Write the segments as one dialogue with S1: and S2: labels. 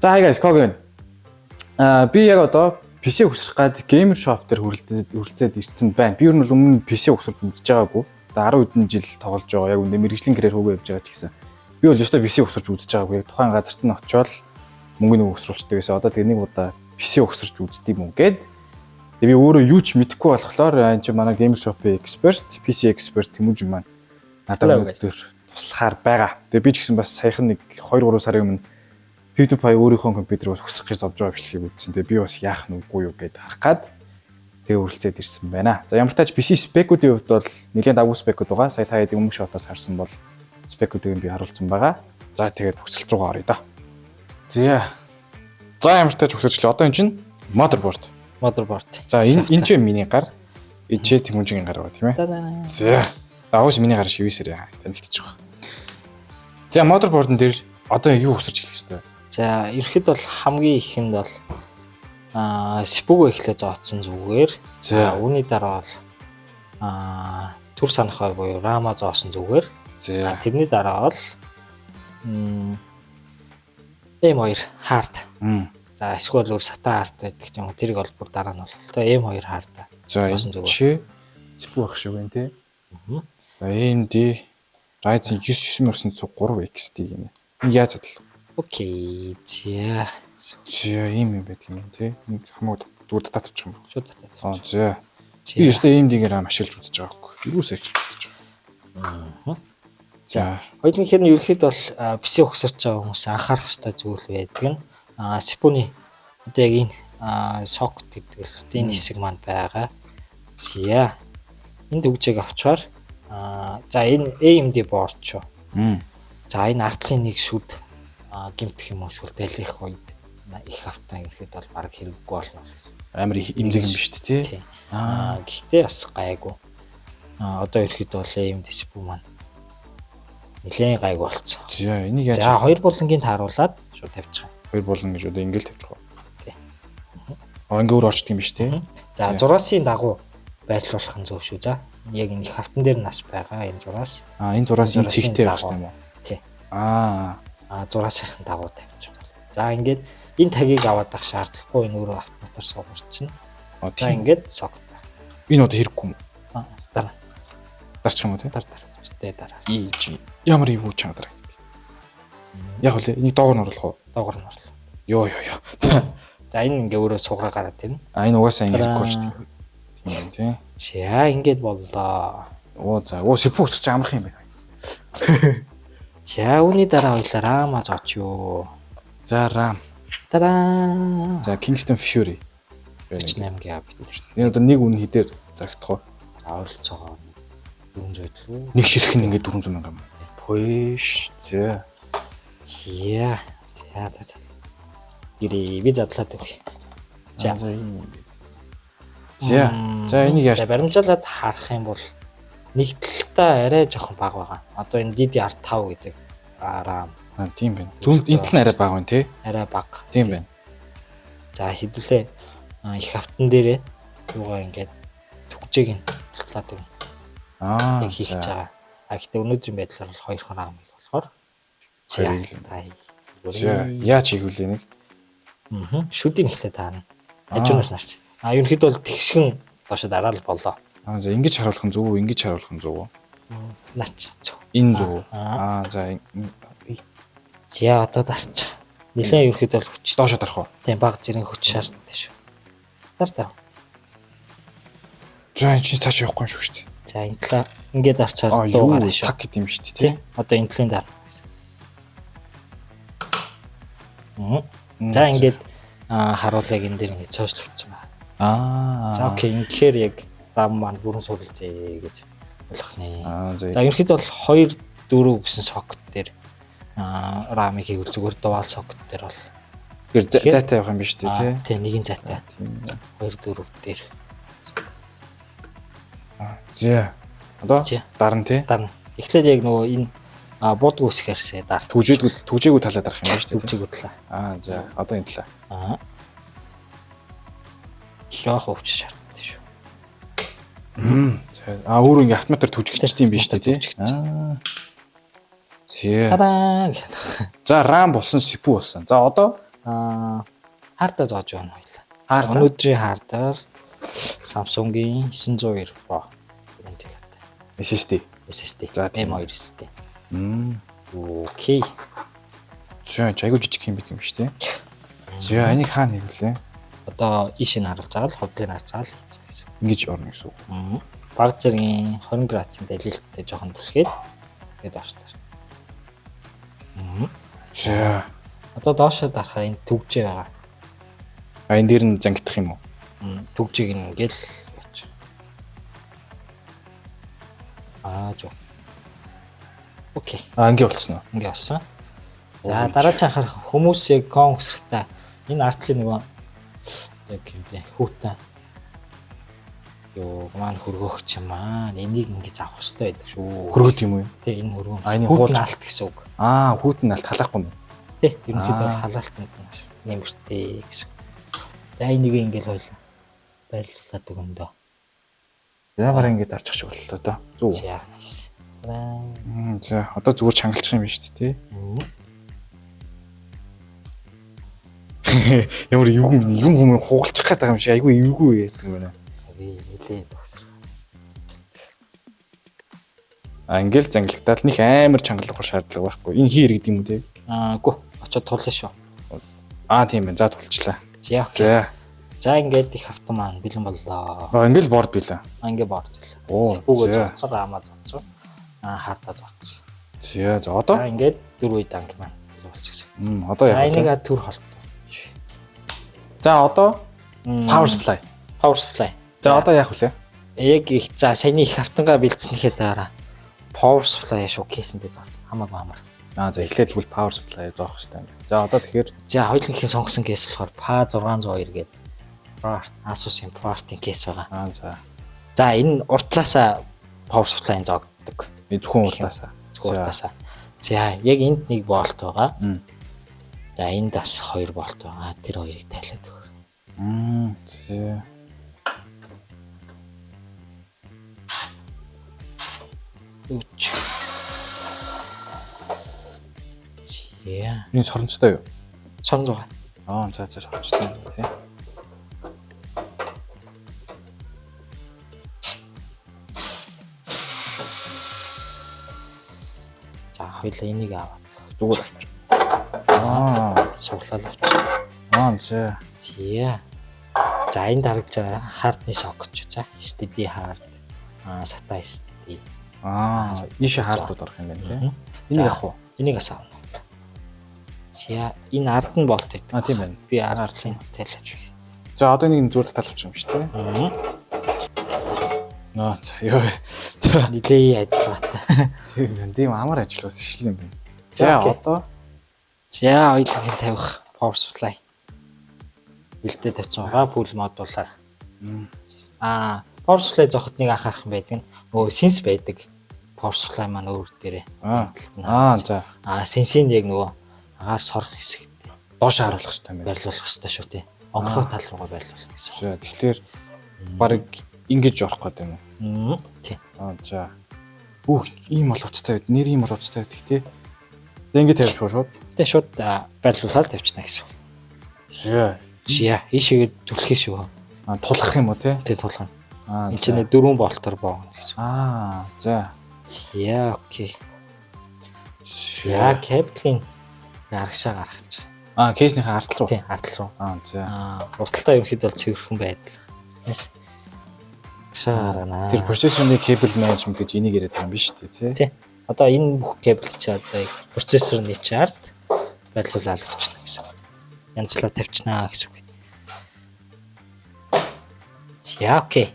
S1: За guys, Kogan. Би яг одоо PC өсрөх гад gamer shop дээр хүрэлцээд ирсэн байна. Би ер нь өмнө PC өсөрч үзэж байгаагүй. Одоо 10 хэдэн жил тоглож байгаа. Яг үндэ мэрэгжлийн карьер хөвөө явж байгаа ч гэсэн. Би бол ёстой PC өсөрч үзэж байгаагүй. Яг тухайн газарт нь очиод мөнгөний өсрүүлчдэг гэсэн. Одоо тэгээ нэг удаа PC өсөрч үздэг юм гээд. Тэгээ би өөрөө юу ч мэдэхгүй болохоор энэ чинь манай gamer shop-ийн expert, PC expert Тэмүүж маань надад өнөөдөр туслахаар байгаа. Тэгээ би ч гэсэн бас саяхан нэг 2-3 сарын өмнө PewDiePie өөрийнхөө компьютероос өсрөх гэж зовж байгаа бичлэгийг үзсэн. Тэгээ би бас яах нь үгүй юу гэдээ харах гад тэгээ үргэлжлээд ирсэн байна. За ямар тач PC spec-үүдийн хувьд бол нэлээд давгүй spec-үүд байгаа. Сая та хэд өмнө шотоос харсан бол spec-үүдийг би харуулсан байгаа. За тэгээд төгсөлт рүү оръё да. За ямар тач төгсөжлээ. Одоо эн чинь motherboard. За энэ ч миний гар. Энэ ч Тэмүүжийн гар байгаа тийм ээ. За давус миний гар шивээсээр яа. Танигдчих واخ. За motherboard-ын дээр одоо юу өсөрч хэлэх ёстой вэ?
S2: За ерхэд бол хамгийн ихэнд бол CPU-г эхлээ зооцсон зүгээр. За үүний дараа бол төр санахай буюу RAM-а зоосон зүгээр. За тэрний дараа бол M2 hard. За эсвэл өөр SATA hard байдаг ч юм уу. Тэрийг бол бүр дараа нь бол M2 hard
S1: зоосон зүгээр. CPU байх шиг байна тий. За AMD Ryzen 9900 XT гинэ. Яаж задлах? Окей. За ийм юм байдаг юм тий. Нэг хамаагүй дүүд татчих юм.
S2: Шууд татчих.
S1: За. Би өөртөө AMD-гээр ашиглаж үзэж байгаа байхгүй. Юусаа ашиглаж үзэж байгаа. За.
S2: Хоёулынх нь ерөөхдөө бол PC өгсөрч байгаа хүмүүс анхаарах ёстой зүйл байдаг нь CPU-ний одоо яг энэ socket гэдэг л энэ хэсэг маань байгаа. За. Энд үгжийг авчаар за энэ AMD board шүү. За энэ артлын нэг шүд гимтэх юм эсвэл дэлгэх үед их автаа ерөөд бол баг хэрэггүй болно гэсэн.
S1: Амар имзэг юм биш тий.
S2: Гэхдээ бас гайгүй. Одоо ерөөд бол AMD CPU маань нэлээд гайгүй болцсон.
S1: За энийг яаж?
S2: За хоёр булангийн тааруулаад шууд тавьчих.
S1: Хоёр булан гэж одоо ингээл тавьчих уу? Тий. Ингээ өөр орчдөг юм биш тий.
S2: За зурасын дагуу байрлуулах нь зөв шүү. За яг энэ их автан дээр нас байгаа энэ зураас.
S1: Энэ зураас энэ цэгтэй байх юм уу?
S2: Тий. Зураасын дагуу тавьчих. За ингээд энэ тагийг аваад авах шаардлагагүй энэ өөрөө автоматар суулгачна. За ингээд согт.
S1: Энэ одоо хэрэггүй юм уу?
S2: Дараа.
S1: Дарчих юм уу тий?
S2: Дараа.
S1: EG. Ямар юу чанга дарагддаг. Яг үл энийг доогоор нь оруулах уу?
S2: Доогоор нь оруулах.
S1: Йоо.
S2: За энэ ингээ өөрөө суугаа гараад ирнэ.
S1: Энэ угаасаа ингэ хэрэггүй ч тийм юм тий.
S2: За ингээд боллоо.
S1: CPU өсөж амарх юм байна.
S2: За үүний дараа хоёлаа RAM-а зоочихё.
S1: За RAM.
S2: Тараа.
S1: За Kingston Fury
S2: 48 GB.
S1: Энэ одоо нэг үн хідээр зарагдах уу?
S2: Ойролцоогоо 400 л.
S1: Нэг ширхэг нь ингээд 400 мянга юм. Пойш. За.
S2: Би задлаад өгье. За
S1: энийг яаж
S2: баримжаалаад харах юм бол нэг талтай арай жоохон бага байгаа. Одоо энэ DDR5 гэдэг RAM.
S1: Тийм байна. Зүүнд энэ тал нь арай бага байна тий?
S2: Арай бага.
S1: Тийм байна.
S2: За хэдүүлээ их автан дээрээ юугаа ингээд түгжээг нь тутлаад өгнө. Яг хийж байгаа. Гэхдээ өнөөдрийн байдлаар бол 2 RAM болохоор
S1: яаж хийгүүлээ нэг?
S2: Шүдийг эхлээд таана. Хажуунаас нарч. Ерөнхийдөө бол тэгшгэн доошо дараал болоо.
S1: За ингэж харуулах нь зөв үү? Ингэж харуулах нь зөв үү?
S2: Нарч зөв.
S1: Энэ зөв.
S2: За одоо дарч. Нилээн ерөнхийдөө бол хүч
S1: доошо дарах уу?
S2: Тийм баг зэрэг хүч шаарддаг шүү. Тар.
S1: За энэ чи цааш явахгүй юм шүү дээ.
S2: За энэ талаа ингээд дарчаар дуугаар шүү.
S1: Так гэдэм шүү дээ тий.
S2: Одоо энэ талын дараа. За ингээд харуулъяг энэ дээр ингэ цоошлогдсон байна. За окей тэгэхээр яг RAM маань бүрэн суулжээ гэж болох нэ. За ерөнхийдөө бол 2 4 гэсэн сокет дээр RAM-ыг хийвэл зүгээр dual socket дээр бол
S1: зайтай явах юм биш үү тий.
S2: Тийм нэгin зайтай. 2 4 дээр.
S1: За одоо дарна тий.
S2: Дарна. Эхлээд яг нөгөө энэ буудг үсгээрсээ дар.
S1: Түгжээгүй талаа дарах юм байна шүү дээ.
S2: Түгжээгүй талаа.
S1: За одоо энэ талаа.
S2: Яах вэ шаарддаг шүү.
S1: Өөрөө ингээ автоматар түжигчтэй юм биш үү тий. За RAM болсон CPU болсон. За одоо
S2: Хартаа зоож байна хоёлаа.
S1: Хаард.
S2: Өнөөдрийн хардаар Samsung-ийн 990 Pro гэнэт хэлээ.
S1: SSD.
S2: SSD.
S1: За, тийм.
S2: M2 SSD. Окей.
S1: Зөө айгуу жижиг юм бит юм шүү дээ. Зөө энийг хаана хийвлээ?
S2: Одоо ишийг харуулж байгаа л хотлыг харж байгаа л хийчихсэн.
S1: Ингэж орно гэсэн үг.
S2: Баг зэргийн 20 градусын дэлгээлттэй жоохон түлхээд тэгээд орчтой.
S1: Зөө.
S2: Одоо доошоо дарахаар энэ төгжээ байгаа.
S1: А энэ дээр нь зангидах юм уу?
S2: Төгжийг ингээл яач. Зөв. Окей.
S1: Ингээ болцсон уу?
S2: Ингээ болсон. За дараагийн анхаарах хүмүүс яг кон өсрөхтэй энэ артлын нөгөө яг юм хүүтэн ёо маань хөргөөх юм аа. Энийг ингэж авах хэрэгтэй байдаг шүү.
S1: Хөргөт юм уу?
S2: Тэ энэ хөргөн.
S1: Энэ
S2: хүүтэн алт гэсэн үг.
S1: Хүүтэн алт халаахгүй юм.
S2: Тэ ерөнхийдөө бол халаалтанд нэмэртэй гэсэн. За энийг ингээл хойлоо. Баярлалаа өгөндөө.
S1: За бараа ингэж арчих шиг боллоо доо. Зүг.
S2: За nice.
S1: За одоо зүгээр чангалчих юм байна шүү дээ. Ямар юм хүмүүс хугалчих гээд байгаа юм шиг айгүй эвгүй яадаг юм байна.
S2: Нилээ төгсөр.
S1: Ингээл зангилагдаад них амар чангалах шаардлага байхгүй. Энэ хий иргэд юм уу те?
S2: Үгүй. Очоод туллаа шүү.
S1: Тийм байна. За тулчлаа.
S2: За ингээд их автом маань бэлэн боллоо.
S1: Ингээл борд билээ.
S2: Ингээд борд билээ. Бүгөө зоцоо амаа зоцоо. Хартаа зоцсон.
S1: За одоо
S2: ингээд 4 үе данг маань болчихсон.
S1: Одоо
S2: за
S1: яг
S2: энийг төр холт.
S1: За одоо power supply. За одоо яах вэ?
S2: Яг их за саяны их автангаа бэлдснэхээ дараа power supply шүү кейсэндээ зооцсон. Хамаагүй амар.
S1: За эхлээд тэгвэл power supply зоох хэрэгтэй юм. За одоо тэгэхээр
S2: за хоёулынхын сонгосон кейс болохоор PA 602 гэдэг Asus-ийн ProArt-ийн кейс байгаа. За энэ уртлаасаа power supply-ын зоогддог.
S1: Зөвхөн уртлаасаа.
S2: За яг энд нэг болт байгаа. За энд бас 2 болт байгаа. Тэр хоёрыг тайлаад өгөх.
S1: За. Энэ соронцтой юу?
S2: Соронцтой.
S1: За соронцтой юм тий.
S2: За хоёул энийг аваад
S1: зүгээр авч.
S2: суглал авч.
S1: За.
S2: За энд харагдж байгаа хардны сокч. За SSD хард. SATA SSD.
S1: Ийш хардууд орох юм байна тий. Энийг авах уу?
S2: Энийг асаав. За энэ ард нь болт байдаг.
S1: Тийм байна.
S2: Би ардлын тайлаж.
S1: За одоо нэг зүгээр таталж юм шүү дээ. За ёо. За
S2: нилээ ажиллагаатай.
S1: Тийм амар ажиллаас шил юм байна. За одоо
S2: хоёулын тавих power supply. Бэлдээ тавьсан байгаа пул модулаар. Power supply зохот нэг анхаарах юм байдаг. Нөгөө sense байдаг. Power supply маань өөр дээрээ.
S1: За.
S2: Sense-ийн яг нөгөө агаар сорох хэсэгтэй.
S1: Доош харуулах хэрэгтэй юм байна.
S2: Байрлуулах хэрэгтэй шүү тий. Онгоцоо тал руугаа байрлуулах гэсэн.
S1: Тэгэхээр баг ингэж орох гэдэг юм уу?
S2: Тий.
S1: За. Ийм боловцтой байд. Нэр ийм боловцтой байдаг тий. Ингэ тавьчих шууд.
S2: Тэ шууд байрлуулаад тавьчихна гэсэн. Ийшээгээ түлхээ шүү.
S1: Тулах юм уу тий?
S2: Тий тулах. Энд чинь 4 болтоор боогно гэсэн.
S1: За.
S2: Окей. Кабелийн гаргашаа гаргаж.
S1: Кейснийхээ ардтал руу.
S2: Тий, ардтал руу.
S1: За.
S2: Урталтаа ерөнхийдөө цэвэрхэн байдал. Шаарана.
S1: Тэр процессорны кабель менежмент гэж энийг яриад байгаа юм биш үү тий?
S2: Одоо энэ бүх кабель чи одоо процессорны чарт байрлуулаад өгчнө гэсэн. Янзлаа тавьчихнаа гэсэн үг. Окей.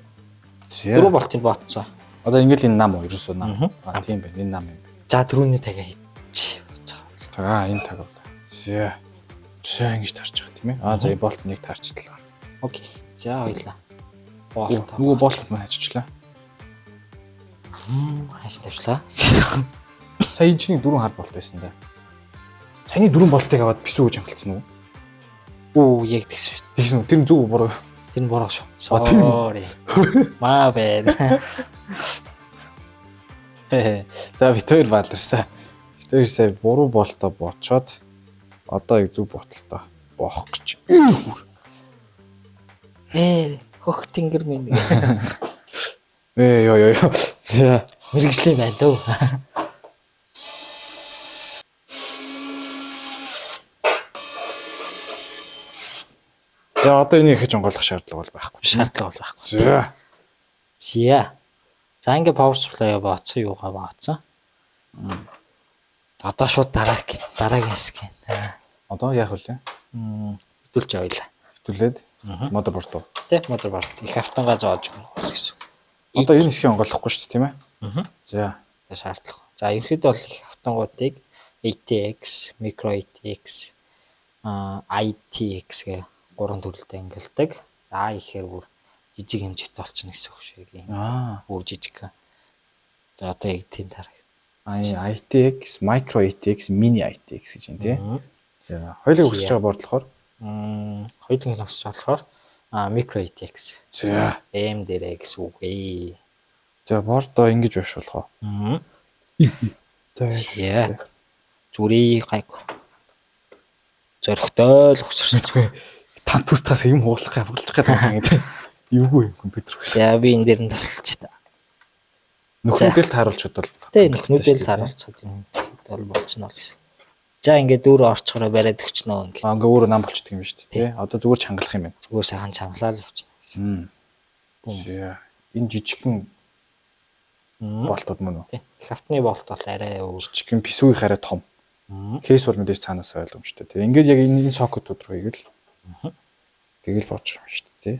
S2: 4 болтын ботцоо.
S1: Одоо ингээл энэ нам уу? Ерөөсөө нам. Тийм байна. Энэ нам юм.
S2: За дөрөвний тагаа хийчих.
S1: Энэ таг. Ингэж тарж байгаа тийм ээ. За болт нэг тарчтлаа.
S2: Окей. За хоёлаа.
S1: Нөгөө болт маань хажичлаа.
S2: Хаж тавьчлаа.
S1: Сая энэ чинь 4 хар болт байсан да. Саяны 4 болтыг аваад бисүү гэж хангалтсан уу?
S2: Яг тэгсэн шүү.
S1: Тэгсэн үү? Тэр нь зөв буруу.
S2: Тэр нь буруу шүү. Sorry. Маа бай.
S1: За бит хоёр бааларсаа. Бит хоёр сая буруу болтоо бочоод одоо яг зөв ботолтой. боох гэж.
S2: Хөх тэнгэр минь.
S1: Ёо. За.
S2: Мэргэжлийн байна дөө.
S1: За одоо энийг хийж онгойлгох шаардлага бол байхгүй.
S2: Шаардлага бол байхгүй.
S1: За.
S2: За ингээ power supply бооцсон юугаа бооцсон. Одоо шууд дараагийн хэсэг.
S1: Одоо яах вэ?
S2: Хөдөлж явуулаа.
S1: Хитүүлээд motherboard руу.
S2: Тэ motherboard их автангаа зоож гэнэ гэсэн.
S1: Одоо энэ хэсгийг онгойлгохгүй шүү дээ, тийм ээ? За.
S2: Шаардлага. За ерөөхдөө бол их автангуудыг ATX, micro ATX, ITX гэх гурван төрөлтэй ангилдаг. За ихээр бүр жижиг хэмжээтэй болчихно гэсэн үг шиг юм. Бүр жижиг. За одоо яг тийм тарах.
S1: ITX, micro ATX, mini ITX гэж юм тий. За хоёулыг өсөж байгаа борд болохоор
S2: хоёулыг өсөж болохоор micro ATX.
S1: За
S2: AM дээрээ гэсэн үг ээ.
S1: За бордоо ингэж байшуулах уу? За
S2: зүрий гайгүй. Зөрөгтэй л өсөрсөхгүй.
S1: Тан тустаас юм хуулах явуулчих гэдэг юм санагдав. Эвгүй юм компьютер гэсэн.
S2: За би энэ дээр нь тусалч та.
S1: Нөхөдөл тааруулж бодвол.
S2: Тэ нөхөдөл тааруулчихад юм бол болчихно л гэсэн. За ингээд дүүрээ орчхороо бариад өчнөө ингээд.
S1: Ингээ өөрөө нам болчихдөг юм шүү дээ тий. Одоо зүгээр чангалах юм байна.
S2: Зүгээр сайхан чангалаа л явчихна гэсэн.
S1: За энэ жижигхэн болтод мөн үү?
S2: Тий. Их автны болт бол арай
S1: жижигхэн писүүгийн хараа том. Кейс бол мэдээж цаанаас ойлгомжтой тий. Ингээд яг энэ сокетууд руу ивэл тэгэл бооч юм шүү дээ тий.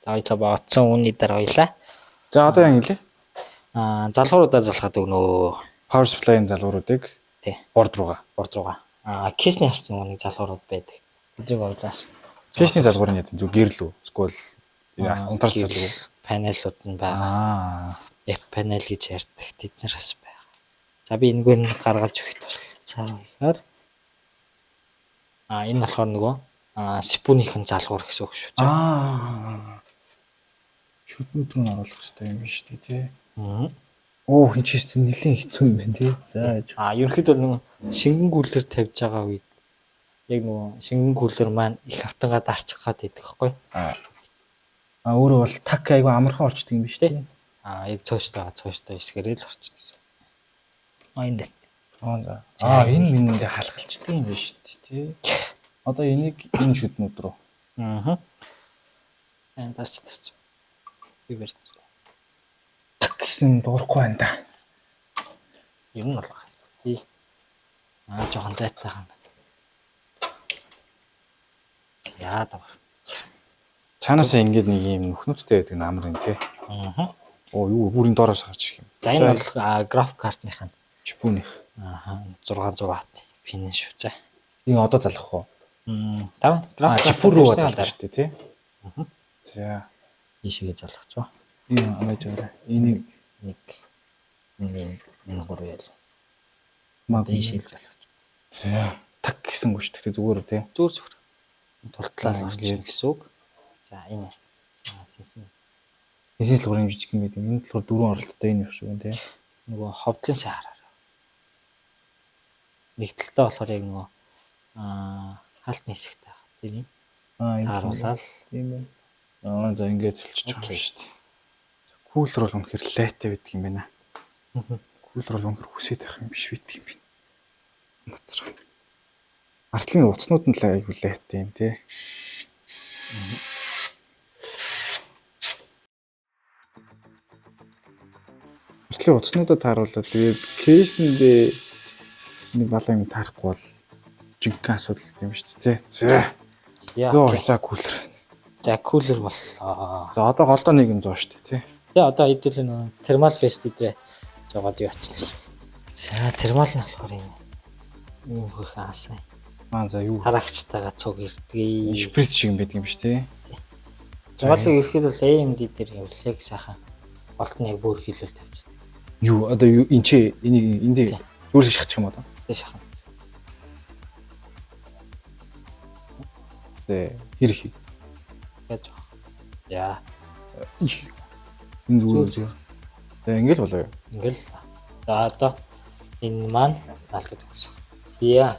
S2: За хоёлаа бооцсон үүний дараа хоёлаа.
S1: За одоо яг хэлээ.
S2: Залгууруудаа залгаад өгнөө.
S1: Power supply-ын залгууруудыг
S2: тий.
S1: Борд руугаа.
S2: Кейсний хас нэг залгуурууд байдаг. Эдрийг ойлаас.
S1: Кейсний залгуур нь яа зүг гэрэл үү? Эсвэл унтарс залгуур.
S2: Панелууд нь байгаа. F panel гэж ярьдаг. Тэд нар бас байгаа. За би энэгээр нь гаргаж өгөх туслалцаа ихээр. Энэ болохоор нөгөө спунийхэн залгуур гэсэн үг шүү.
S1: Шүтнүүд рүү оруулах хэрэгтэй юм биш үү тий. Оо хин ч гэсэн нэлийн хэцүү юм байна тий. За
S2: ерөнхийдөө нөгөө шингэн гүйлэр тавьж байгаа үед яг нөгөө шингэн гүйлэр маань их автангаа дарчих гад идэх байхгүй.
S1: Өөрөө бол так айгу амархан орчдөг юм биш тий.
S2: Яг цооштой эсгэрэл орчих гэсэн. Энд.
S1: За. Энэ минь ингээ халахалчдаг юм биш тий. Одоо энийг энэ шүтнүүд рүү.
S2: Тарч. Би барьж.
S1: Так гэсэн дуурахгүй байна да.
S2: Ер нь болох. Тий. Жохон зайтай юм байна. Яа даа.
S1: Цаанаасаа ингээд нэг юм нүхнүүдтэй байдаг амар юм тий. Юу бүрийн доороос гарч ирэх юм.
S2: За энэ бол график картных нь
S1: чипүүнийх.
S2: 600 ватт пин шүү. За.
S1: Энэ одоо залгах уу?
S2: Дараа график
S1: чипүүр рүү залгах шүү дээ тий. За.
S2: Ийшээ залгах чаа.
S1: Энэ амиж аваа. Энийг
S2: энэ гурав ял.
S1: Маг
S2: ийшээ залгах.
S1: За. Так гэсэн гүш тэгтээ зүгээр үү тий.
S2: Зүгээр. Тултлаа орчих гэсэн үг. За энэ.
S1: Эсэс л гурван жижиг юм байдаг. Энэ болохоор дөрвөн оролттой энэ биш үү тий.
S2: Нөгөө ховдлын саараар. Нэг талтай болохоор яг нөгөө хаалтны хэсэгтэй байгаа. Тэр юм. Тааруулаад
S1: тийм байна. За ингээд цэлчих байгаа шүү дээ. Кулер бол үнэхээр лайтай байдаг юм байна. Кулер бол үнэхээр хүсээд байх юм биш байдаг юм байна. Мацраа. Артлын уцнууд нь л айгүй лайтай юм тий. Артлын уцнуудад тааруулаад тэгээд кейсэндээ нэг балан юм таарахгүй бол жинхэнэ асуудал юм шүү дээ. За. Йоо за кулер.
S2: За кулер боллоо.
S1: За одоо голдоо нэг юм зоо шүү дээ тий.
S2: Тэгээ одоо хэдүүлэн термал фест дээр жоод юу ачна. За термал нь болохоор юм хөх хаасан.
S1: За юу
S2: хараагчтайгаа цуг ирдгээ.
S1: Шприц шиг юм байдаг юм биш тий.
S2: Зоолын ерхэд бол AMD дээр явуулах сайхан болтны яг бүр хилэл тавьчихдаг.
S1: Юу одоо юу энэ чи энийг энд зүгээр шахчих юм одоо.
S2: Тэ шахах.
S1: Тэ хэр их.
S2: Яаж. Яа.
S1: Энэ зүгээр үү. Тэ ингээл болоо юу.
S2: Ингээл. За одоо энэ маань наалтад өгсөн. Яа.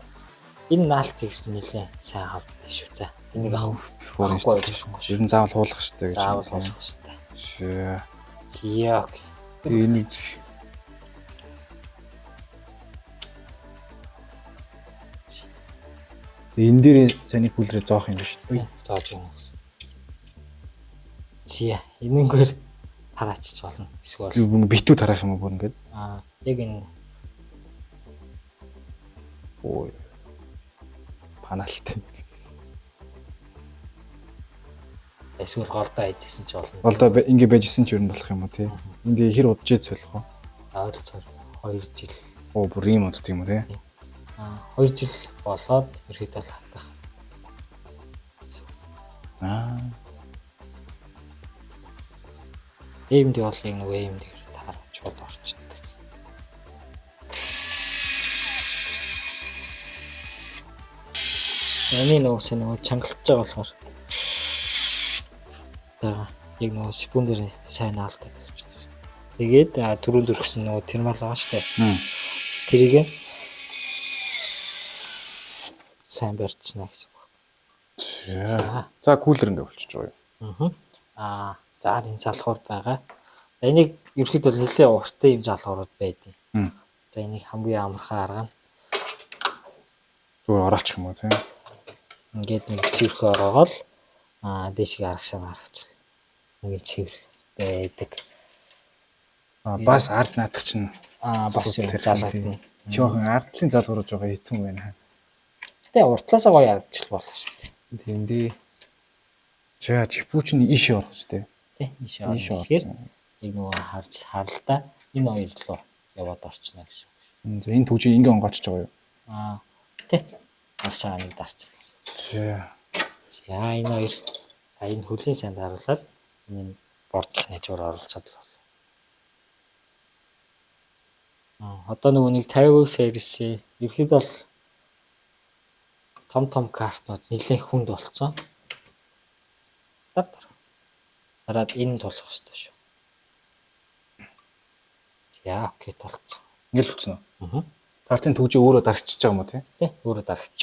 S2: Энэ наалт гэсэн нэлээ сайн хавдаг шүү. За энийг авах.
S1: Before installation. Ер нь заавал хуулах хэрэгтэй гэж.
S2: Заавал болох хэрэгтэй. Яа.
S1: Тэгээ энийг энэ дээр саний кулерээ зоох юм биш үү?
S2: Зааж юм гэсэн. Зя энэнгээр тараачч болно. Эсвэл
S1: битүү тараах юм уу бүр ингээд.
S2: Яг энэ
S1: ой. Паналтай.
S2: эсвэл голдоо хийжсэн ч болно.
S1: Голдоо ингэ байжсэн ч ер нь болох юм уу тий. Энд хэр удажээ солих вэ?
S2: Ойролцоогоор 2 жил.
S1: Оо бүр юм уддаг юм уу тий.
S2: 2 жил болоод ерөөдөө л хатах. AMD бол яг нэг AMD-гээр таарч бод орчдөг. Эний нөгөө чангалж байгаа болохоор яг нөгөө секундээр сайн наалтаад өгч. Тэгээд түрүүнд өргсөн нөгөө термал байгаа штэ. Тэрийг сайн барьчихна гэсэн үг.
S1: За кулер ингээ болчихж байгаа юу?
S2: За энэ залхуур байгаа. За энийг ерөөхдөө бол нэлээд урттай юм залхуурууд байдیں۔ За энийг хамгийн амархан арга нь
S1: зүгээр ороочих юм уу тийм.
S2: Ингээд нэг цэвэрхээ ороогоол дээшгээ аргашаа гаргачихвал ингээд цэвэрх байдаг.
S1: Бас ард наадах чинь
S2: бас юм залгагдана.
S1: Чихэн ардлын залгууруулж байгаа хэцүү байна.
S2: Гэтэ уртлаасаа гоё ярдчихл болох шүү дээ.
S1: Тийм дээ. За чипүүч нь иш орох шүү дээ.
S2: Тий, иш орох. Тэгэхээр яг нөгөө харалтаа энэ хоёр руу яваад орчихно гэсэн үг шүү.
S1: За энэ түүжийг ингээ онгоочж байгаа юу?
S2: Тий. Аршаа нэг дарчихна. За энэ хоёр энэ хөлийн сайн даруулаад энэ бордлох нэжүүр оруулцаад л бол. Одоо нөгөө нэг 50 сервис ерхэд бол том картнууд нэлээд хүнд болцсон. Дараад энэ тулах хэрэгтэй шүү. За окей толцсон.
S1: Ингээл болцсон уу? Картын түүжийг өөрөө дарагчиж байгаа юм уу тий?
S2: Тий, өөрөө дарагчиж.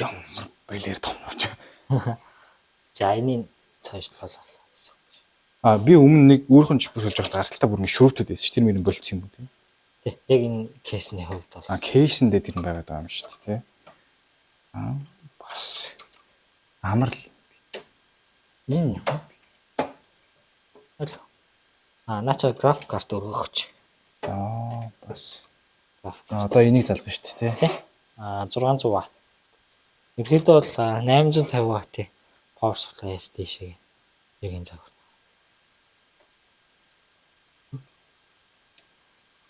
S1: Балер том нууч.
S2: За энэний цаашлал гэсэн.
S1: Би өмнө нэг өөрхөн чип суулж байхад гарталтаа бүр ингэ шүрвтэд байсан ш. Тэр мөрөнд болцсон юм уу тий?
S2: Тий, яг энэ кейсний хувьд бол.
S1: Кейсэндээ тэр нь байгаад байгаа юм шүү дээ тий. Бас амар л. Энэ юу?
S2: Нача график карт өргөгч.
S1: Бас.
S2: График.
S1: Одоо энийг залгах шүү дээ тий.
S2: 600 Вт. Ерөнхийдөө бол 850 Вт-ийн power supply SSD шиг яг энэ загвар.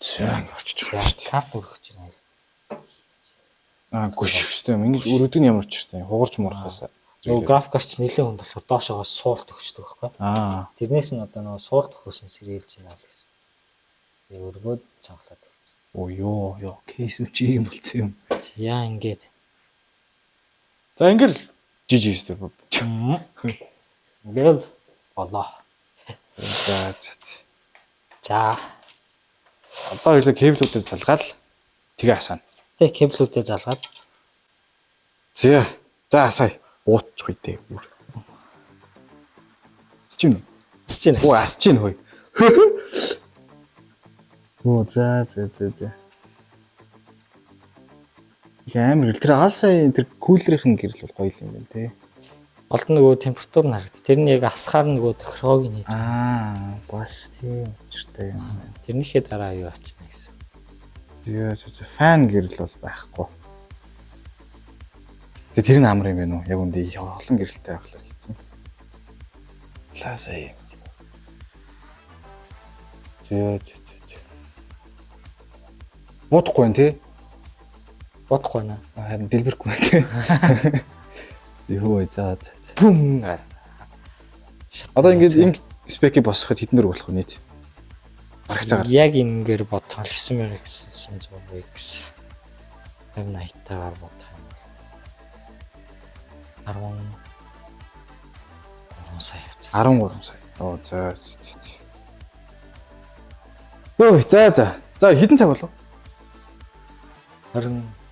S1: За орчиж байгаа шүү дээ.
S2: Карт өргөгч байна.
S1: Гүш өстэй юм. Ингэж өргөдөг нь ямар ч шүү дээ. Хугарч муурхаасаа.
S2: Нөгөө график карт ч нэлээд хүнд болохоор доошоогоо суулт өгчдөг байхгүй. Тэрнээс нь одоо нөгөө суулт өгөхөөс сэргийлж байна л гэсэн. Тэгээ өргөөд чангалаад өгч.
S1: Ёо, кейс үчи юм болцсон юм.
S2: Яа ингээд.
S1: За ингээл жижиг өстэй.
S2: Ингээл болоо. За.
S1: Одоо хоёул кэблүүдээ залгаад тэгээ асаана.
S2: Тэг кэблүүдээ залгаад.
S1: За асаая. Буутчих үедээ. Асчин. Оо асчин хөөе. Оо за. Их амар гэл тэр алсаа тэр кулерийн гэрэл бол гоё юм байна те.
S2: Голд нөгөө температур нь харагд. Тэр нь яг асахаар нөгөө тохиргоог нь хийж.
S1: Бас тийм учиртай юм.
S2: Тэрнийхээ дараа юу ачна гэсэн.
S1: Яа фан гэрэл бол байхгүй. Тэр нь амар юм байна уу? Яг үндэ олон гэрэлтэй байхлаар хэцүү. Ласаа. Бодохгүй нэ?
S2: Бодохгүй нэ.
S1: Харин дэлбэрхгүй нэ. Йоо за. Бум. Одоо ингэж энэ спекийг босгоход хэдэн дөр болох вэ нийт? Бараг цагаар.
S2: Яг энэгээр бодох 9900X 5080-таагаар бодох юм бол 10 сая явж.
S1: 13 сая. Оо за. Йоо за хэдэн цаг болов?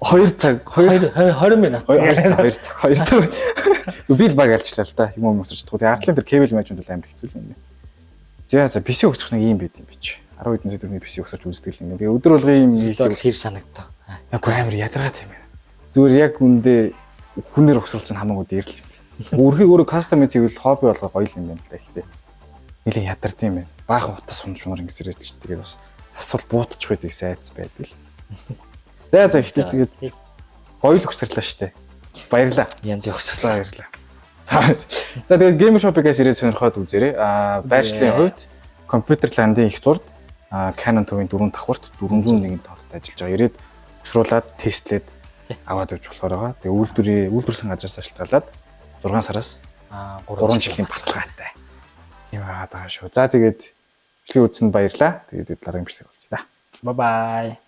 S1: 2 цаг
S2: 20 минут.
S1: 2 цаг. Би л баг алчлаа л да. Юм өсөрчдөг. Тэгээ артлын дээр кабел менежмент бол амар хэцүү юм байна. За PC өсөх нэг юм байт юм бич. 10 хэдэн сая төгрөгийн PC өсөрч үздэг юм. Тэгээ өдөр болгон юм
S2: хэр санагдав.
S1: яг амар ядаргаад юм байна. Зүгээр яг үндэ хүнээр өсрүүлсэн хамаагүй дээр л юм. Өөрхий өөрөө кастом хийвэл хобби болгоо гоё юм байна л да ихтэй. Нилийн ядард юм байна. Баахан утас шунар ингэ зэрэгч тэгээд бас асуул буутчих байдаг сайц байдаг л. За ихтэй тэгээд гоё л өсрлөө штэ. Баярлаа.
S2: Янз өгсөрлөө.
S1: Баярлаа. За тэгээд Gamer Shop-ээс ирээд сонирхоод үзээрэй. Байршлын хувьд компьютер ландын их зурд Canon 5-ын 4 давхарт 401 тооцоод ажиллаж байгаа. Ирээд өсрүүлээд тестлээд аваад явж болохоор байгаа. Тэгээ үйлдвэрсэн газраас ашиглалаад 6 сараас 3 жилийн баталгаатай. Юм байгаа шүү. За тэгээд бичлэг үзсэнд баярлаа. Тэгээд дараагийн бичлэг болцгоо.
S2: Bye bye.